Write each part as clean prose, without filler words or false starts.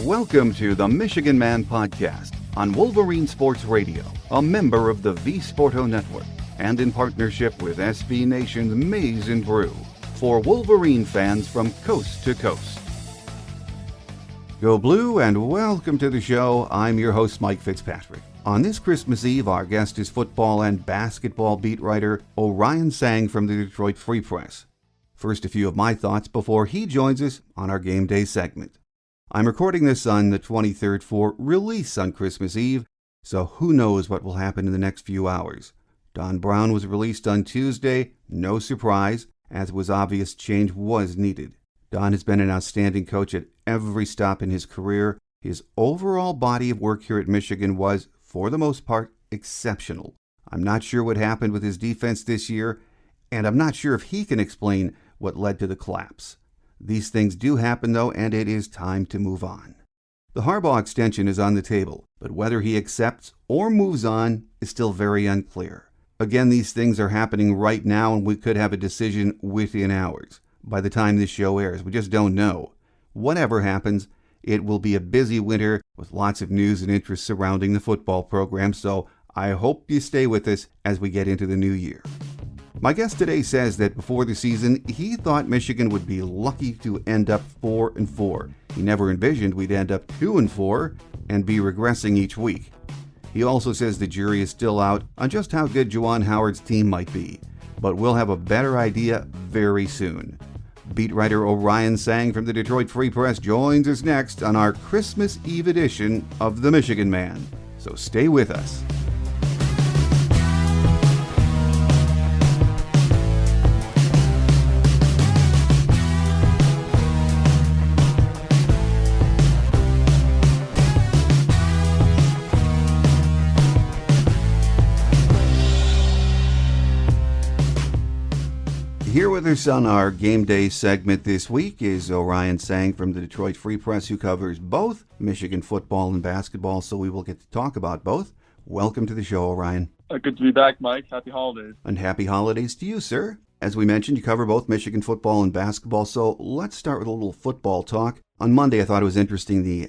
Welcome to the Michigan Man Podcast on Wolverine Sports Radio, a member of the V Sporto Network, and in partnership with SB Nation's Maize and Brew, for Wolverine fans from coast to coast. Go Blue and welcome to the show. I'm your host, Mike Fitzpatrick. On this Christmas Eve, our guest is football and basketball beat writer Orion Sang from the Detroit Free Press. First, a few of my thoughts before he joins us on our game day segment. I'm recording this on the 23rd for release on Christmas Eve, so who knows what will happen in the next few hours. Don Brown was released on Tuesday, no surprise, as was obvious change was needed. Don has been an outstanding coach at every stop in his career. His overall body of work here at Michigan was, for the most part, exceptional. I'm not sure what happened with his defense this year, and I'm not sure if he can explain what led to the collapse. These things do happen, though, and it is time to move on. The Harbaugh extension is on the table, but whether he accepts or moves on is still very unclear. Again, these things are happening right now, and we could have a decision within hours. By the time this show airs, we just don't know. Whatever happens, it will be a busy winter with lots of news and interest surrounding the football program, so I hope you stay with us as we get into the new year. My guest today says that before the season, he thought Michigan would be lucky to end up 4-4. He never envisioned we'd end up 2-4 and be regressing each week. He also says the jury is still out on just how good Juwan Howard's team might be, but we'll have a better idea very soon. Beat writer Orion Sang from the Detroit Free Press joins us next on our Christmas Eve edition of The Michigan Man. So stay with us. Here with us on our game day segment this week is Orion Sang from the Detroit Free Press, who covers both Michigan football and basketball, so we will get to talk about both. Welcome to the show, Orion. Good to be back, Mike. Happy holidays. And happy holidays to you, sir. As we mentioned, you cover both Michigan football and basketball, so let's start with a little football talk. On Monday, I thought it was interesting the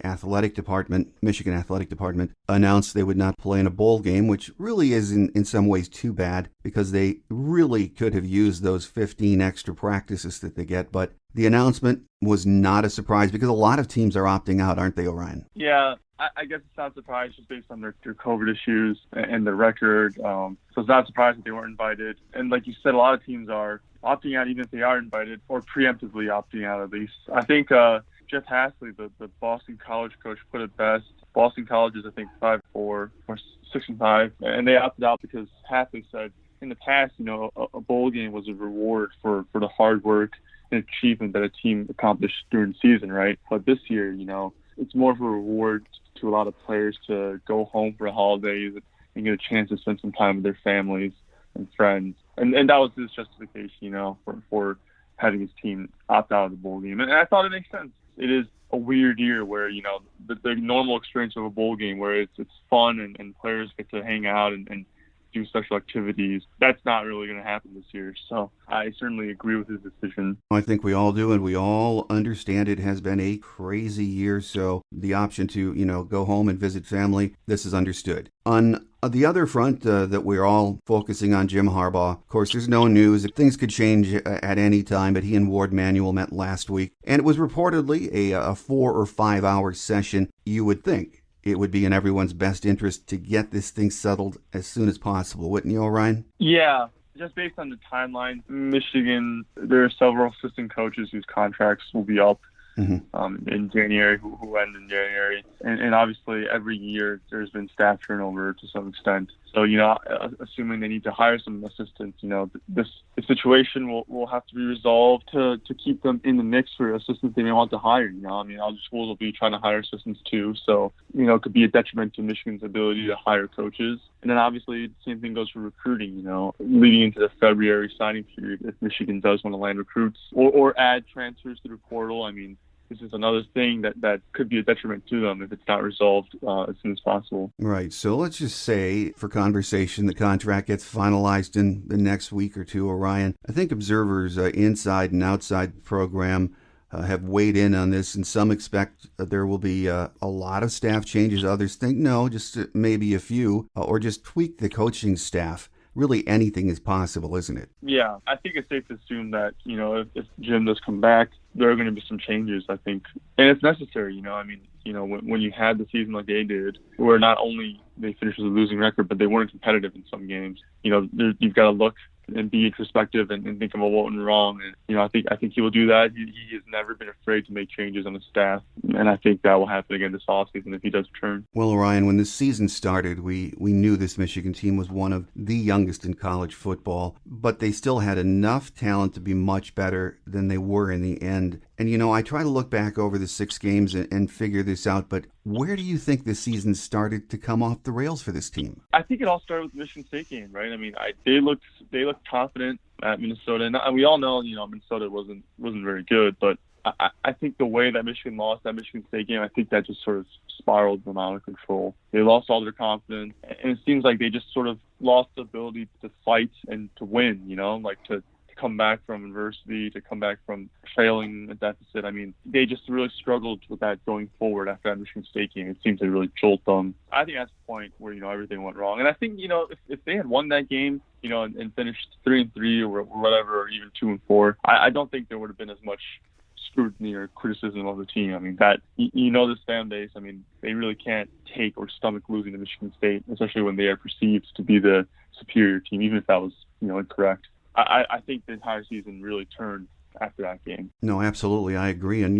Michigan Athletic Department, announced they would not play in a bowl game, which really is in some ways too bad because they really could have used those 15 extra practices that they get. But the announcement was not a surprise because a lot of teams are opting out, aren't they, Orion? Yeah, I guess it's not a surprise just based on their COVID issues and their record. So it's not a surprise that they weren't invited. And like you said, a lot of teams are opting out even if they are invited, or preemptively opting out at least. I think Jeff Hasley, the Boston College coach, put it best. Boston College is, I think, 5-4 or 6-5, and they opted out because Hasley said in the past, a bowl game was a reward for the hard work and achievement that a team accomplished during the season, right? But this year, it's more of a reward to a lot of players to go home for the holidays and get a chance to spend some time with their families and friends. And that was his justification, for having his team opt out of the bowl game. And I thought it makes sense. It is a weird year where, the normal experience of a bowl game where it's fun and players get to hang out and do special activities. That's not really going to happen this year. So I certainly agree with his decision. I think we all do, and we all understand it has been a crazy year. So the option to, go home and visit family, this is understood. On the other front that we're all focusing on, Jim Harbaugh, of course, there's no news. Things could change at any time, but he and Ward Manuel met last week, and it was reportedly a 4 or 5 hour session. You would think it would be in everyone's best interest to get this thing settled as soon as possible, wouldn't you, Orion? Yeah. Just based on the timeline, Michigan, there are several assistant coaches whose contracts will be up in January, who end in January. And obviously, every year there's been staff turnover to some extent. So, assuming they need to hire some assistants, the situation will have to be resolved to keep them in the mix for assistants they may want to hire. Other schools will be trying to hire assistants too. So, it could be a detriment to Michigan's ability to hire coaches. And then obviously the same thing goes for recruiting, leading into the February signing period if Michigan does want to land recruits or add transfers to the portal. This is another thing that could be a detriment to them if it's not resolved as soon as possible. Right. So let's just say, for conversation, the contract gets finalized in the next week or two, Orion. I think observers inside and outside the program have weighed in on this, and some expect there will be a lot of staff changes. Others think no, just maybe a few, or just tweak the coaching staff. Really, anything is possible, isn't it? Yeah, I think it's safe to assume that, if Jim does come back, there are going to be some changes, I think. And it's necessary, when you had the season like they did, where not only they finished with a losing record, but they weren't competitive in some games. You've got to look and be introspective and think about what went wrong. And, I think he will do that. He has never been afraid to make changes on the staff. And I think that will happen again this offseason if he does return. Well, Orion, when this season started, we knew this Michigan team was one of the youngest in college football, but they still had enough talent to be much better than they were in the end. And, I try to look back over the 6 games and figure this out, but where do you think this season started to come off the rails for this team? I think it all started with the Michigan State game, right? I mean, they looked confident at Minnesota, and we all know, Minnesota wasn't very good, but I think the way that Michigan lost that Michigan State game, I think that just sort of spiraled them out of control. They lost all their confidence, and it seems like they just sort of lost the ability to fight and to win, to come back from adversity, to come back from failing a deficit. I mean, they just really struggled with that going forward after that Michigan State game. It seemed to really jolt them. I think that's the point where, everything went wrong. And I think, if they had won that game, and finished 3-3 or whatever, or even 2-4, I don't think there would have been as much scrutiny or criticism of the team. I mean, that, this fan base, I mean, they really can't take or stomach losing to Michigan State, especially when they are perceived to be the superior team, even if that was, incorrect. I think the entire season really turned after that game. No, absolutely. I agree. And,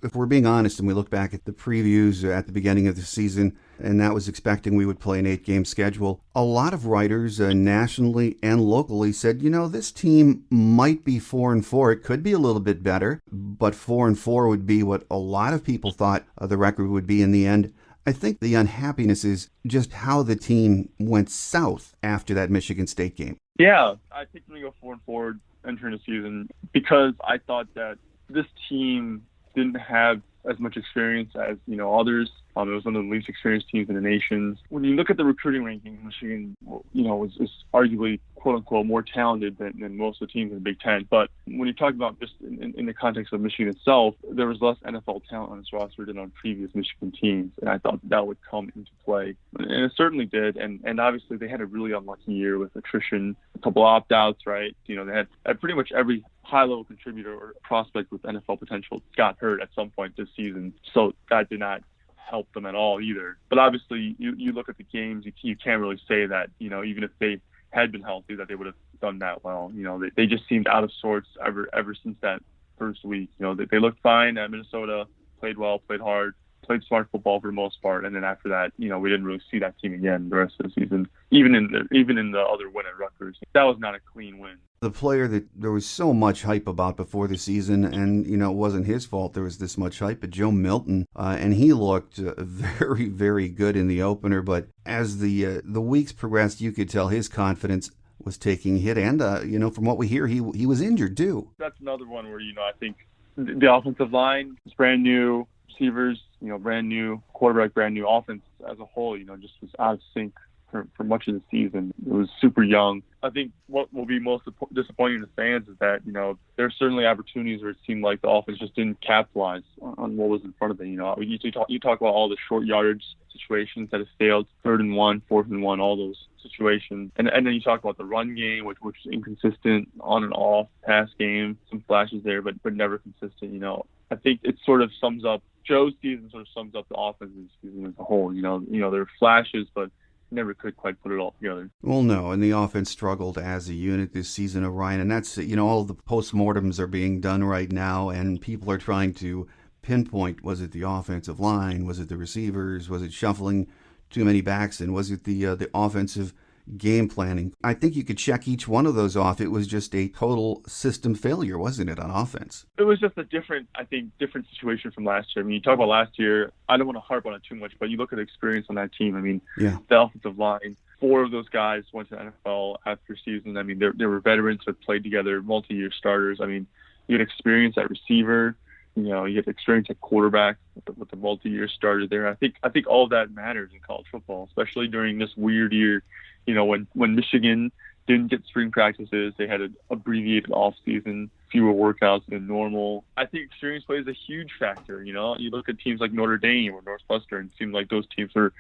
if we're being honest and we look back at the previews at the beginning of the season, and that was expecting we would play an 8-game schedule, a lot of writers nationally and locally said, this team might be 4-4. It could be a little bit better, but 4-4 would be what a lot of people thought the record would be in the end. I think the unhappiness is just how the team went south after that Michigan State game. Yeah, I think we go 4-4 entering the season because I thought that this team didn't have as much experience as, others. It was one of the least experienced teams in the nation. When you look at the recruiting rankings, Michigan, is arguably, quote unquote, more talented than most of the teams in the Big Ten. But when you talk about just in the context of Michigan itself, there was less NFL talent on this roster than on previous Michigan teams. And I thought that would come into play. And it certainly did. And obviously they had a really unlucky year with attrition, a couple opt-outs, right? They had pretty much every high-level contributor or prospect with NFL potential got hurt at some point this season. So that did not help them at all either. But obviously, you look at the games, you can't really say that, even if they had been healthy, that they would have done that well. They just seemed out of sorts ever since that first week. They looked fine at Minnesota, played well, played hard, played smart football for the most part, and then after that, we didn't really see that team again the rest of the season. Even in the other win at Rutgers, that was not a clean win. The player that there was so much hype about before the season, and it wasn't his fault there was this much hype, but Joe Milton, and he looked very, very good in the opener. But as the weeks progressed, you could tell his confidence was taking a hit, and from what we hear, he was injured too. That's another one where I think the offensive line is brand new, receivers, brand new, quarterback, brand new, offense as a whole, just was out of sync for much of the season. It was super young. I think what will be most disappointing to fans is that, there are certainly opportunities where it seemed like the offense just didn't capitalize on what was in front of them. You talk about all the short yardage situations that have failed, 3rd and 1, 4th and 1, all those situations. And then you talk about the run game, which was inconsistent, on and off, pass game, some flashes there, but never consistent. I think it sort of sums up, Joe's season sort of sums up the offense's season as a whole. There are flashes, but never could quite put it all together. Well, no, and the offense struggled as a unit this season, Orion, and that's, all the postmortems are being done right now, and people are trying to pinpoint, was it the offensive line, was it the receivers, was it shuffling too many backs, and was it the offensive game planning? I think you could check each one of those off. It was just a total system failure, wasn't it, on offense? It was just a different situation from last year. I mean, you talk about last year, I don't want to harp on it too much, but you look at the experience on that team. I mean, The offensive line, 4 of those guys went to the NFL after season. I mean, they were veterans who had played together, multi-year starters. I mean, you had experience at receiver. You had experience at quarterback with the multi-year starter there. I think all of that matters in college football, especially during this weird year. When Michigan didn't get spring practices. They had an abbreviated off season, fewer workouts than normal. I think experience plays a huge factor. You know, you look at teams like Notre Dame or Northwestern, it seemed like those teams were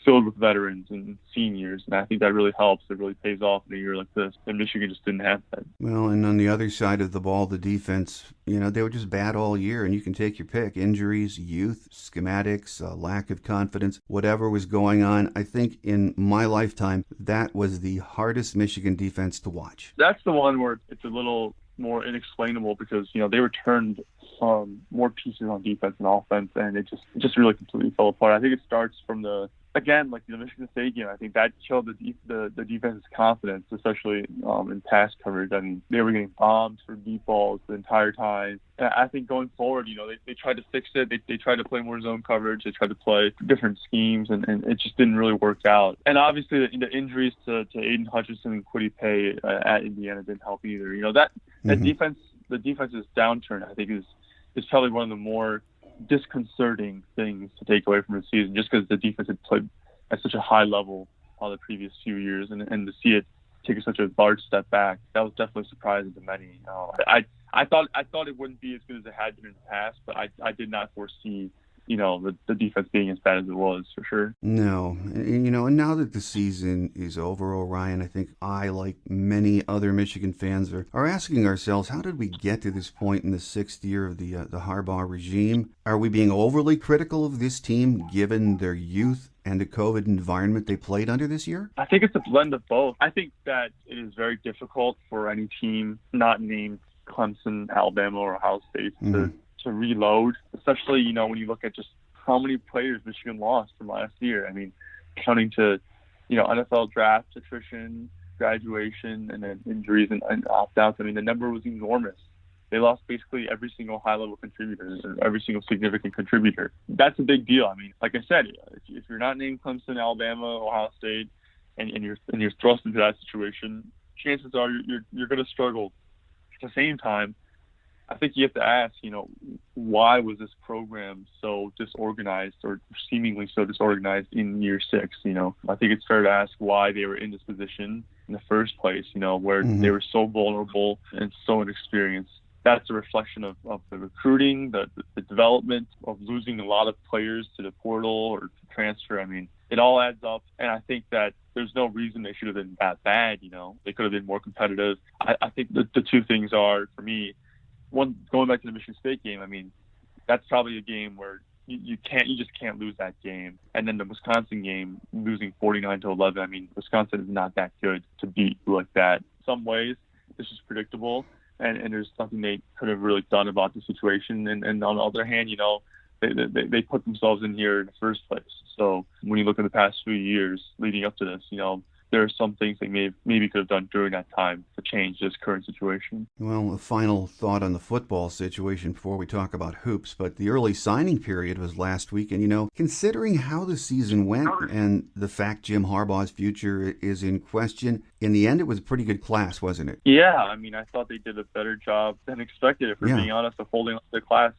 filled with veterans and seniors, and I think that really helps. It really pays off in a year like this, and Michigan just didn't have that. Well, and on the other side of the ball, the defense, they were just bad all year, and you can take your pick. Injuries, youth, schematics, lack of confidence, whatever was going on. I think in my lifetime, that was the hardest Michigan defense to watch. That's the one where it's a little more inexplainable because, they returned more pieces on defense and offense, and it just really completely fell apart. I think it starts from the Michigan State game. I think that killed the defense's confidence, especially in pass coverage. I mean, they were getting bombed for deep balls the entire time. And I think going forward, they tried to fix it. They tried to play more zone coverage. They tried to play different schemes, and it just didn't really work out. And obviously, the injuries to Aiden Hutchinson and Kwity Paye at Indiana didn't help either. That defense, the defense's downturn, I think is probably one of the more disconcerting things to take away from the season, just because the defense had played at such a high level all the previous few years, and to see it take such a large step back, that was definitely surprising to many. I thought it wouldn't be as good as it had been in the past, but I did not foresee the defense being as bad as it was, for sure. No. And now that the season is over, Orion, I think I, like many other Michigan fans, are asking ourselves, how did we get to this point in the sixth year of the Harbaugh regime? Are we being overly critical of this team, given their youth and the COVID environment they played under this year? I think it's a blend of both. I think that it is very difficult for any team not named Clemson, Alabama, or Ohio State to reload, especially, when you look at just how many players Michigan lost from last year. I mean, counting to, NFL draft attrition, graduation, and then injuries and opt-outs. I mean, the number was enormous. They lost basically every single high-level contributor, or every single significant contributor. That's a big deal. I mean, like I said, if you're not named Clemson, Alabama, Ohio State, and you're thrust into that situation, chances are you're going to struggle. At the same time, I think you have to ask, why was this program so disorganized, or seemingly so disorganized in year 6? I think it's fair to ask why they were in this position in the first place, where they were so vulnerable and so inexperienced. That's a reflection of the recruiting, the development, of losing a lot of players to the portal or to transfer. I mean, it all adds up, and I think that there's no reason they should have been that bad. They could have been more competitive. I think the two things are, for me, one, going back to the Michigan State game, I mean, that's probably a game where you just can't lose that game. And then the Wisconsin game, losing 49-11, I mean, Wisconsin is not that good to beat like that. In some ways, this is predictable, and there's nothing they could have really done about the situation. And on the other hand, they put themselves in here in the first place. So when you look at the past few years leading up to this, there are some things they maybe could have done during that time to change this current situation. Well, a final thought on the football situation before we talk about hoops, but the early signing period was last week, and considering how the season went and the fact Jim Harbaugh's future is in question, in the end it was a pretty good class, wasn't it? Yeah, I mean, I thought they did a better job than expected, if we're being honest, of holding up the class.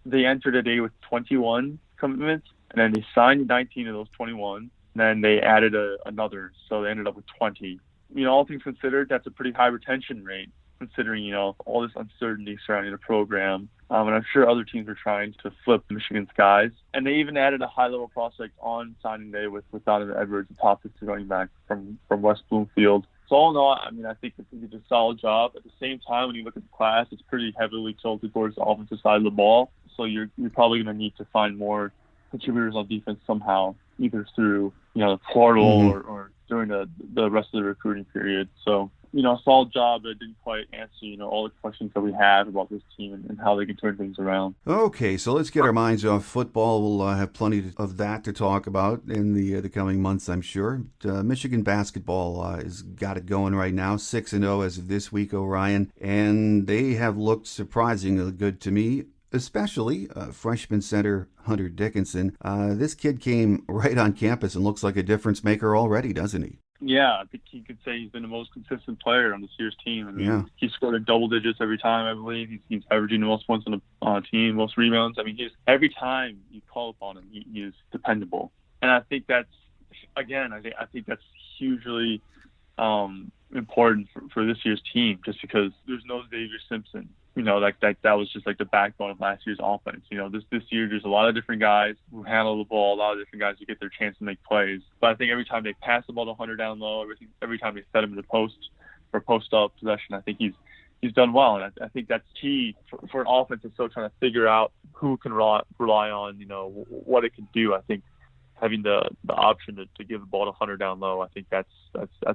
They entered a day with 21 commitments, and then they signed 19 of those 21. Then they added another, so they ended up with 20. All things considered, that's a pretty high retention rate, considering, all this uncertainty surrounding the program. And I'm sure other teams were trying to flip Michigan's guys. And they even added a high-level prospect on signing day with Donovan Edwards, the top 50 running back from West Bloomfield. So all in all, I mean, I think they did a solid job. At the same time, when you look at the class, it's pretty heavily tilted towards the offensive side of the ball. So you're probably going to need to find more contributors on defense somehow, either through the portal or during the rest of the recruiting period. So a solid job, but it didn't quite answer all the questions that we have about this team and how they can turn things around. Okay, so let's get our minds off football. We'll have plenty of that to talk about in the coming months, I'm sure. Michigan basketball has got it going right now, 6-0 as of this week, Orion, and they have looked surprisingly good to me. Especially freshman center Hunter Dickinson. This kid came right on campus and looks like a difference maker already, doesn't he? Yeah, I think you could say he's been the most consistent player on this year's team. I mean, He scored in double digits every time, I believe. He's averaging the most points on a team, most rebounds. I mean, every time you call upon him, he is dependable. And I think that's, again, I think that's hugely important for this year's team, just because there's no Xavier Simpson. That was just like the backbone of last year's offense. This year there's a lot of different guys who handle the ball, a lot of different guys who get their chance to make plays. But I think every time they pass the ball to Hunter down low, every time they set him in the post for post-up possession, I think he's done well. And I think that's key for an offense that's still trying to figure out who can rely on, what it can do. I think having the option to give the ball to Hunter down low, I think that's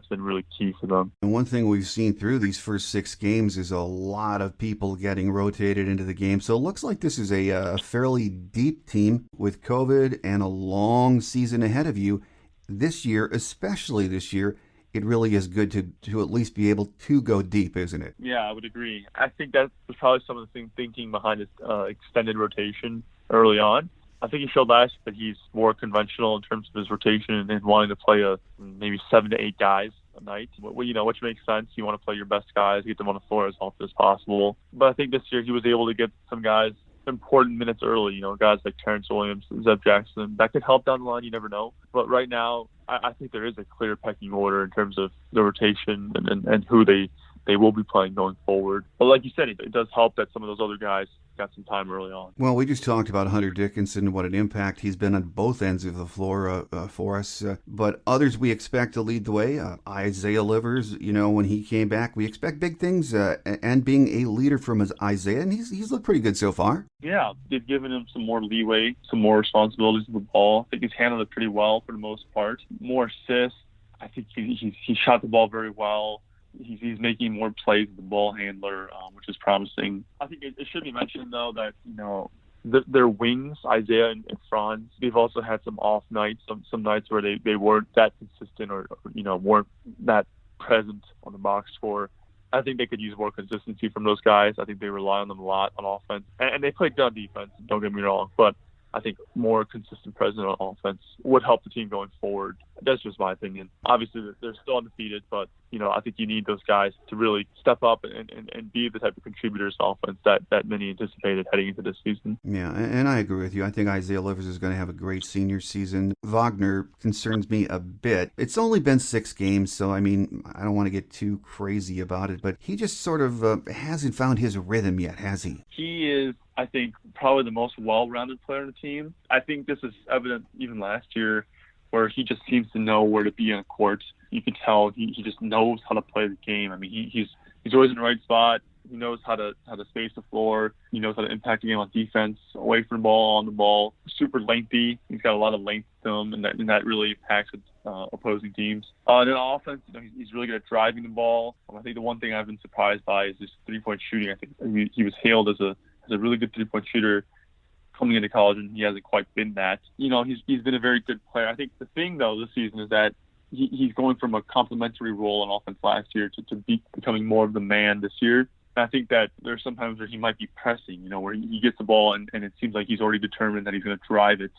been really key for them. And one thing we've seen through these first 6 games is a lot of people getting rotated into the game. So it looks like this is a fairly deep team with COVID and a long season ahead of you. This year, especially this year, it really is good to at least be able to go deep, isn't it? Yeah, I would agree. I think that was probably some of the thinking behind his extended rotation early on. I think he showed last year that he's more conventional in terms of his rotation and wanting to play maybe 7 to 8 guys a night, which makes sense. You want to play your best guys, get them on the floor as often as possible. But I think this year he was able to get some guys important minutes early, guys like Terrence Williams, Zeb Jackson. That could help down the line, you never know. But right now, I think there is a clear pecking order in terms of the rotation and who they will be playing going forward. But like you said, it does help that some of those other guys got some time early on. Well, we just talked about Hunter Dickinson, what an impact he's been on both ends of the floor for us. But others we expect to lead the way. Isaiah Livers, when he came back, we expect big things. And being a leader from Isaiah, and he's looked pretty good so far. Yeah, they've given him some more leeway, some more responsibilities with the ball. I think he's handled it pretty well for the most part. More assists. I think he shot the ball very well. He's making more plays as the ball handler, which is promising. I think it should be mentioned, though, that, their wings, Isaiah and Franz, they've also had some off nights, some nights where they weren't that consistent or weren't that present on the box score. I think they could use more consistency from those guys. I think they rely on them a lot on offense. And they play good on defense, don't get me wrong. But I think more consistent presence on offense would help the team going forward. That's just my opinion. Obviously, they're still undefeated, but, I think you need those guys to really step up and be the type of contributors to offense that many anticipated heading into this season. Yeah, and I agree with you. I think Isaiah Livers is going to have a great senior season. Wagner concerns me a bit. It's only been 6 games, so, I don't want to get too crazy about it, but he just sort of hasn't found his rhythm yet, has he? He is, I think, probably the most well-rounded player on the team. I think this is evident even last year, where he just seems to know where to be on a court. You can tell he just knows how to play the game. He's always in the right spot. He knows how to space the floor. He knows how to impact the game on defense, away from the ball, on the ball. Super lengthy. He's got a lot of length to him, and that really impacts opposing teams. And then on offense, he's really good at driving the ball. I think the one thing I've been surprised by is his three-point shooting. I think he was hailed as a really good three-point shooter coming into college, and he hasn't quite been that. He's been a very good player. I think the thing, though, this season is that he's going from a complementary role on offense last year to becoming more of the man this year. And I think that there's sometimes where he might be pressing, where he gets the ball and it seems like he's already determined that he's going to drive it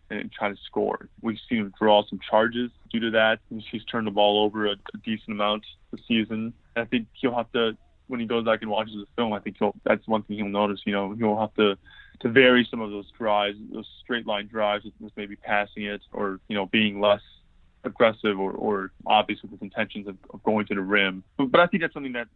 and try to score. We've seen him draw some charges due to that. He's turned the ball over a decent amount this season. And I think he'll have to, when he goes back and watches the film, I think that's one thing he'll notice. He'll have to vary some of those drives, those straight line drives, with maybe passing it or, being less aggressive or obvious with his intentions of going to the rim. But I think that's something that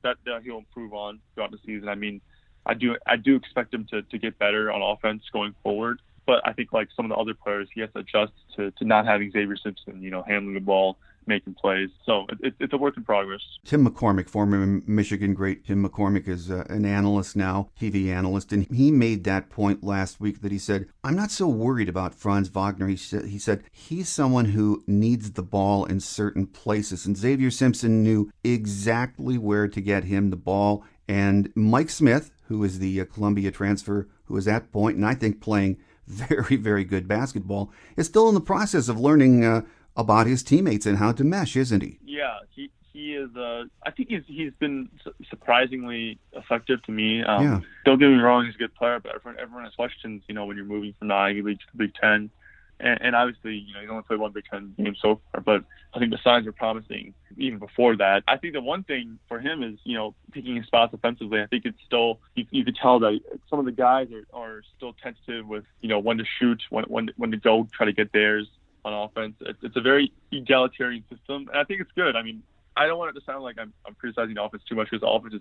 he'll improve on throughout the season. I do expect him to get better on offense going forward. But I think like some of the other players, he has to adjust to not having Xavier Simpson, handling the ball, making plays. So it's a work in progress. Tim McCormick, former Michigan great Tim McCormick, is an analyst now, TV analyst, and he made that point last week that he said, I'm not so worried about Franz Wagner. He said he's someone who needs the ball in certain places, and Xavier Simpson knew exactly where to get him the ball. And Mike Smith, who is the Columbia transfer, who is at point, and I think playing very, very good basketball, is still in the process of learning about his teammates and how to mesh, isn't he? Yeah, he is. I think he's been surpringly effective to me. Don't get me wrong, he's a good player, but everyone has questions. When you're moving from the Ivy League to the Big Ten, and obviously, he's only played one Big Ten game so far, but I think the signs are promising even before that. I think the one thing for him is, picking his spots offensively. I think it's still, you could tell that some of the guys are still tentative with, when to shoot, when to go try to get theirs on offense. It's a very egalitarian system, and I think it's good. I don't want it to sound like I'm criticizing the offense too much, because the offense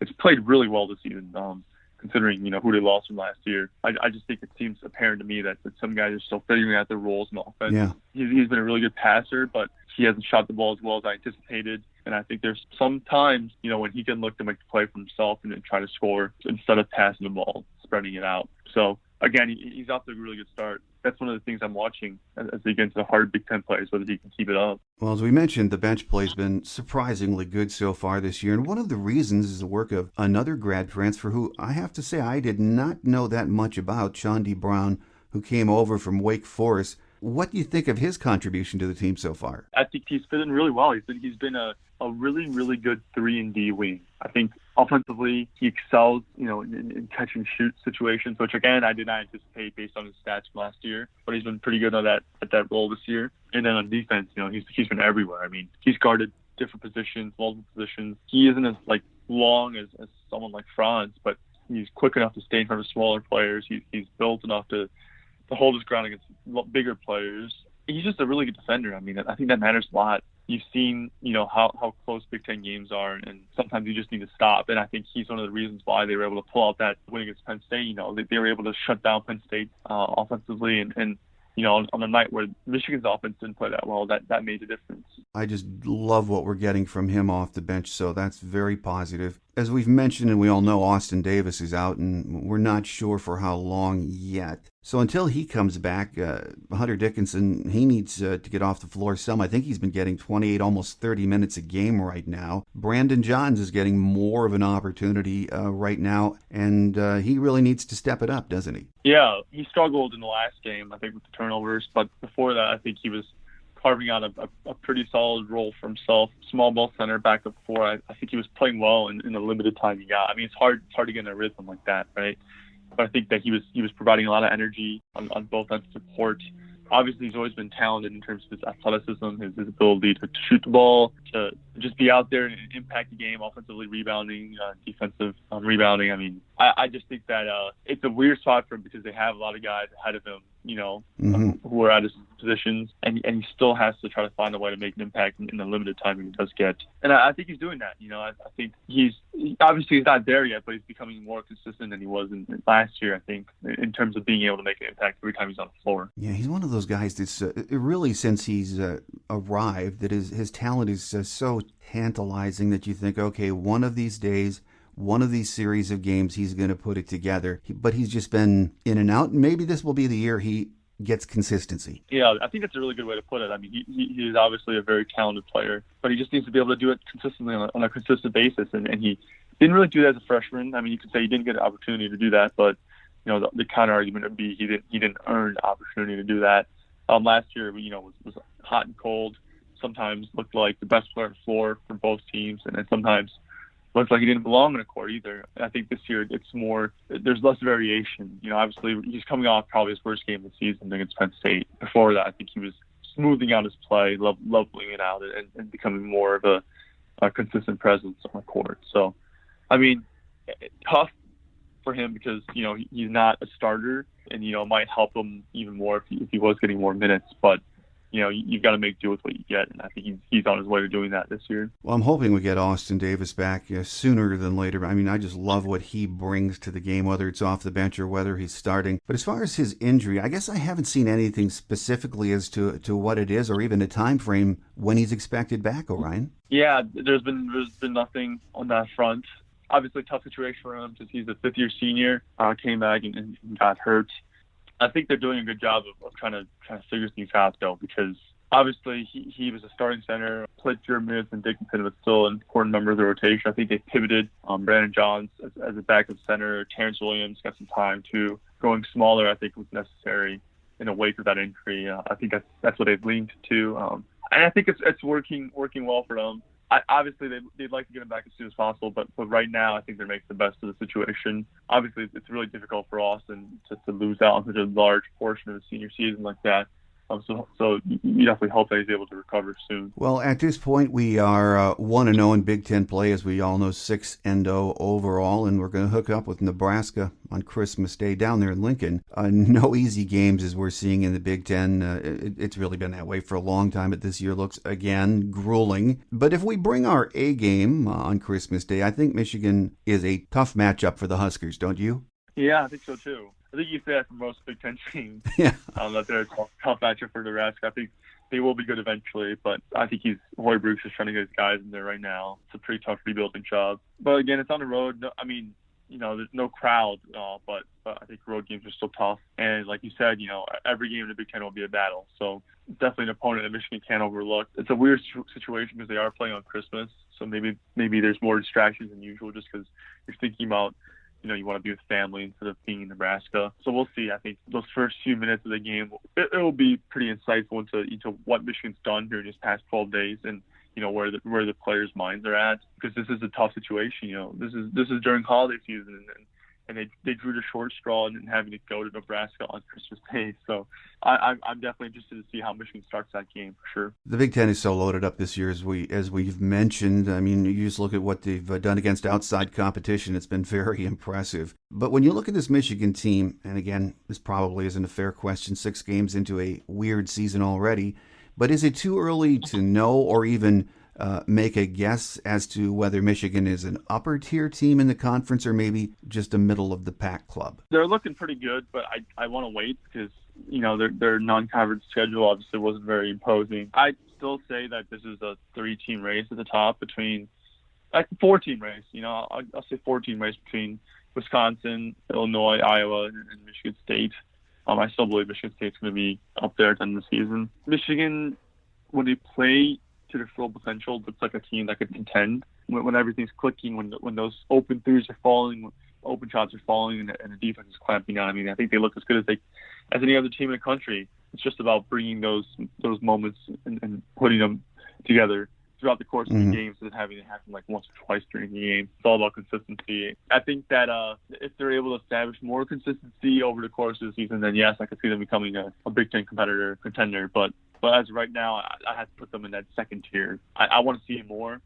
it's played really well this season. Considering who they lost from last year, I just think it seems apparent to me that some guys are still figuring out their roles in the offense. Yeah. He's been a really good passer, but he hasn't shot the ball as well as I anticipated. And I think there's some times, when he can look to make the play for himself and then try to score instead of passing the ball, spreading it out. So again, he's off to a really good start. That's one of the things I'm watching as they get into the hard Big Ten plays, whether he can keep it up. Well, as we mentioned, the bench play's been surprisingly good so far this year. And one of the reasons is the work of another grad transfer who I have to say I did not know that much about, Chandi Brown, who came over from Wake Forest. What do you think of his contribution to the team so far? I think he's fit in really well. He's been a really, really good 3-and-D wing. I think offensively he excels, in catch and shoot situations, which again I did not anticipate based on his stats from last year. But he's been pretty good at that role this year. And then on defense, he's been everywhere. I mean, he's guarded different positions, multiple positions. He isn't as long as someone like Franz, but he's quick enough to stay in front of smaller players. He's built enough to hold his ground against bigger players. He's just a really good defender. I mean, I think that matters a lot. You've seen, how close Big Ten games are, and sometimes you just need to stop. And I think he's one of the reasons why they were able to pull out that win against Penn State. They were able to shut down Penn State offensively, and on a night where Michigan's offense didn't play that well, that made a difference. I just love what we're getting from him off the bench, so that's very positive. As we've mentioned, and we all know, Austin Davis is out, and we're not sure for how long yet. So until he comes back, Hunter Dickinson, he needs to get off the floor some. I think he's been getting 28, almost 30 minutes a game right now. Brandon Johns is getting more of an opportunity right now, and he really needs to step it up, doesn't he? Yeah, he struggled in the last game, I think, with the turnovers. But before that, I think he was carving out a pretty solid role for himself. Small ball center, backup four. I think he was playing well in the limited time he got. I mean, it's hard to get in a rhythm like that, right? But I think that he was providing a lot of energy on both ends of the court. Obviously, he's always been talented in terms of his athleticism, his ability to shoot the ball, to just be out there and impact the game, offensively rebounding, defensive rebounding. I mean, I just think that it's a weird spot for him because they have a lot of guys ahead of him, who are at his positions, and he still has to try to find a way to make an impact in the limited time he does get. And I think he's doing that. I think he's not there yet, but he's becoming more consistent than he was in last year, I think, in terms of being able to make an impact every time he's on the floor. Yeah, he's one of those guys that's really, since he's arrived, that his talent is so tantalizing that you think, okay, one of these days, one of these series of games, he's going to put it together. But he's just been in and out. Maybe this will be the year he gets consistency. Yeah, I think that's a really good way to put it. I mean, he is obviously a very talented player, but he just needs to be able to do it consistently on a consistent basis. And he didn't really do that as a freshman. I mean, you could say he didn't get an opportunity to do that, but the counter argument would be he didn't earn the opportunity to do that. Last year, was hot and cold. Sometimes looked like the best player on the floor for both teams, and then sometimes looked like he didn't belong in a court either. And I think this year there's less variation. Obviously he's coming off probably his worst game of the season against Penn State. Before that, I think he was smoothing out his play, leveling it out, and becoming more of a consistent presence on the court. So, I mean, tough for him because, he's not a starter, and, it might help him even more if he was getting more minutes. But, you've got to make do with what you get, and I think he's on his way to doing that this year. Well, I'm hoping we get Austin Davis back sooner than later. I mean, I just love what he brings to the game, whether it's off the bench or whether he's starting. But as far as his injury, I guess I haven't seen anything specifically as to what it is or even a time frame when he's expected back, Orion. Yeah, there's been nothing on that front. Obviously, tough situation for him because he's a fifth-year senior, came back and got hurt. I think they're doing a good job of trying to figure things out, though, because obviously he was a starting center, played fewer minutes than Dickinson, but still an important member of the rotation. I think they pivoted Brandon Johns as a backup center. Terrence Williams got some time, too. Going smaller, I think, was necessary in the wake of that injury. I think that's what they've leaned to. And I think it's working well for them. Obviously, they'd like to get him back as soon as possible, but right now I think they're making the best of the situation. Obviously, it's really difficult for Austin to lose out on such a large portion of the senior season like that. So you definitely hope that he's able to recover soon. Well, at this point, we are 1-0 in Big Ten play, as we all know, 6-0 overall, and we're going to hook up with Nebraska on Christmas Day down there in Lincoln. No easy games as we're seeing in the Big Ten. It's really been that way for a long time, but this year looks, again, grueling. But if we bring our A game on Christmas Day, I think Michigan is a tough matchup for the Huskers, don't you? Yeah, I think so too. I think you say that for most Big Ten teams. Yeah. That they're a tough matchup for Nebraska. I think they will be good eventually, but I think Hoiberg's just trying to get his guys in there right now. It's a pretty tough rebuilding job. But again, it's on the road. No, I mean, there's no crowd, but I think road games are still tough. And like you said, every game in the Big Ten will be a battle. So definitely an opponent that Michigan can't overlook. It's a weird situation because they are playing on Christmas, so maybe there's more distractions than usual just because you're thinking about, you want to be with family instead of being in Nebraska. So we'll see. I think those first few minutes of the game, it will be pretty insightful into what Michigan's done during these past 12 days and, where the players' minds are at, because this is a tough situation. This is during holiday season, and they drew the short straw and having to go to Nebraska on Christmas Day. So I'm definitely interested to see how Michigan starts that game for sure. The Big Ten is so loaded up this year, as we've mentioned. I mean, you just look at what they've done against outside competition. It's been very impressive. But when you look at this Michigan team, and again, this probably isn't a fair question, 6 games into a weird season already, but is it too early to know or even make a guess as to whether Michigan is an upper tier team in the conference or maybe just a middle of the pack club? They're looking pretty good, but I want to wait because their non-conference schedule obviously wasn't very imposing. I still say that this is a 3-team race at the top between, like, 4-team race. I'll say 4-team race between Wisconsin, Illinois, Iowa, and Michigan State. I still believe Michigan State's going to be up there at the end of the season. Michigan, when they play to their full potential, looks like a team that could contend when everything's clicking, when those open threes are falling, when open shots are falling, and the defense is clamping down. I mean, I think they look as good as any other team in the country. It's just about bringing those moments and putting them together throughout the course of the game, instead of having it happen like once or twice during the game. It's all about consistency. I think that if they're able to establish more consistency over the course of the season, then yes, I could see them becoming a Big Ten contender. But as of right now, I have to put them in that second tier. I want to see more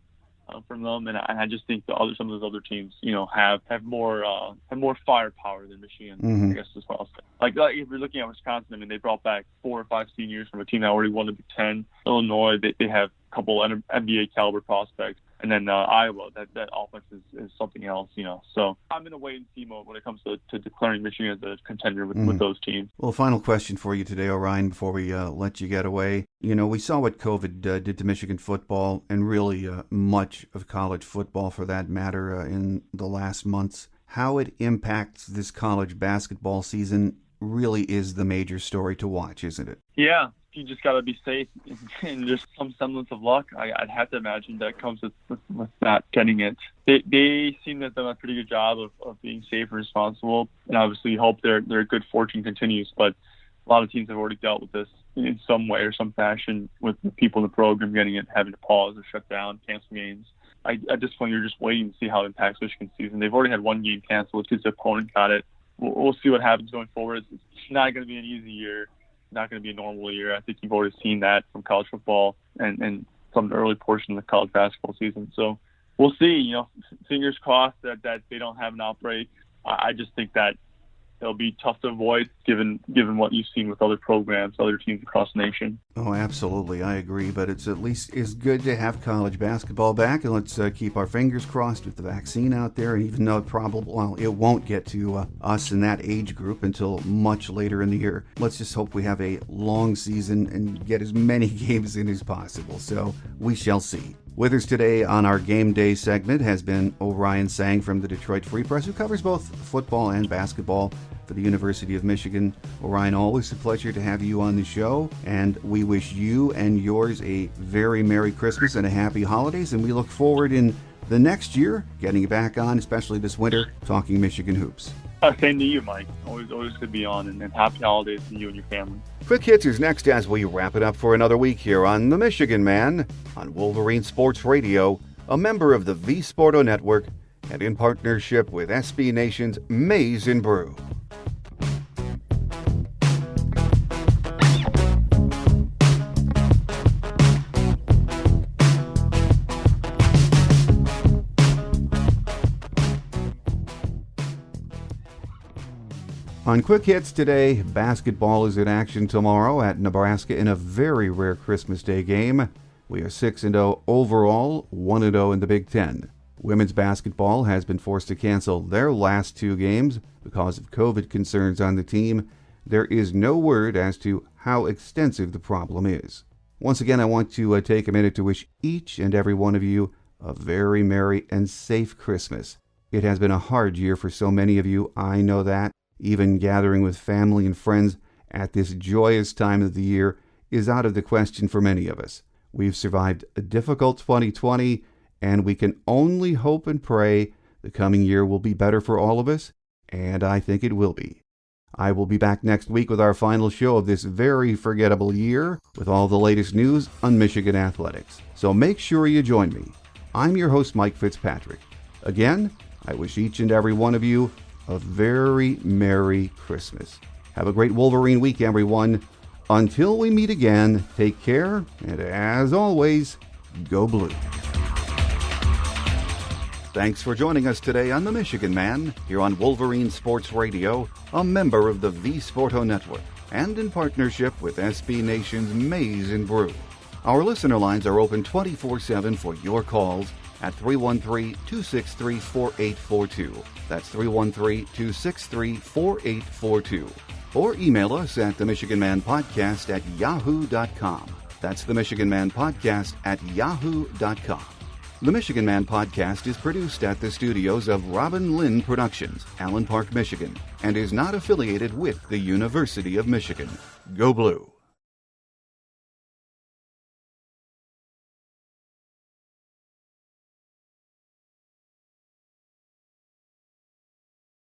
from them, and I just think some of those other teams, have more firepower than Michigan. I guess is what I'll say. Like if you're looking at Wisconsin, I mean, they brought back 4 or 5 seniors from a team that already won the Big Ten. Illinois, they have a couple NBA caliber prospects. And then Iowa, that offense is something else, So I'm in a wait-and-see mode when it comes to declaring Michigan as a contender with those teams. Well, final question for you today, Orion, before we let you get away. We saw what COVID did to Michigan football and really much of college football, for that matter, in the last months. How it impacts this college basketball season really is the major story to watch, isn't it? Yeah. You just got to be safe and just some semblance of luck. I'd have to imagine that comes with not getting it. They seem to have done a pretty good job of being safe and responsible, and obviously hope their good fortune continues. But a lot of teams have already dealt with this in some way or some fashion, with the people in the program getting it, having to pause or shut down, cancel games. At this point, you're just waiting to see how it impacts Michigan's season. They've already had one game canceled because the opponent got it. We'll see what happens going forward. It's not going to be an easy year. Not going to be a normal year. I think you've already seen that from college football and from the early portion of the college basketball season. So we'll see. Fingers crossed that they don't have an outbreak. I just think that it'll be tough to avoid given what you've seen with other programs, other teams across the nation. Oh, absolutely. I agree. But it's at least good to have college basketball back. And let's keep our fingers crossed with the vaccine out there. And even though it won't get to us in that age group until much later in the year, let's just hope we have a long season and get as many games in as possible. So we shall see. With us today on our Game Day segment has been Orion Sang from the Detroit Free Press, who covers both football and basketball for the University of Michigan. Orion, always a pleasure to have you on the show, and we wish you and yours a very Merry Christmas and a Happy Holidays, and we look forward in the next year getting you back on, especially this winter, talking Michigan hoops. Same to you, Mike. Always good to be on, and happy holidays to you and your family. Quick Hits is next as we wrap it up for another week here on The Michigan Man on Wolverine Sports Radio, a member of the V-Sporto Network, and in partnership with SB Nation's Maize and Brew. On Quick Hits today, basketball is in action tomorrow at Nebraska in a very rare Christmas Day game. We are 6-0 overall, 1-0 in the Big Ten. Women's basketball has been forced to cancel their last 2 games because of COVID concerns on the team. There is no word as to how extensive the problem is. Once again, I want to take a minute to wish each and every one of you a very merry and safe Christmas. It has been a hard year for so many of you, I know that. Even gathering with family and friends at this joyous time of the year is out of the question for many of us. We've survived a difficult 2020, and we can only hope and pray the coming year will be better for all of us, and I think it will be. I will be back next week with our final show of this very forgettable year with all the latest news on Michigan athletics. So make sure you join me. I'm your host, Mike Fitzpatrick. Again, I wish each and every one of you a very Merry Christmas. Have a great Wolverine week, everyone. Until we meet again, take care, and as always, go Blue. Thanks for joining us today on The Michigan Man, here on Wolverine Sports Radio, a member of the V Sporto Network, and in partnership with SB Nation's Maize and Brew. Our listener lines are open 24/7 for your calls at 313-263-4842. That's 313-263-4842. Or email us at themichiganmanpodcast@yahoo.com. That's themichiganmanpodcast@yahoo.com. The Michigan Man Podcast is produced at the studios of Robin Lynn Productions, Allen Park, Michigan, and is not affiliated with the University of Michigan. Go Blue!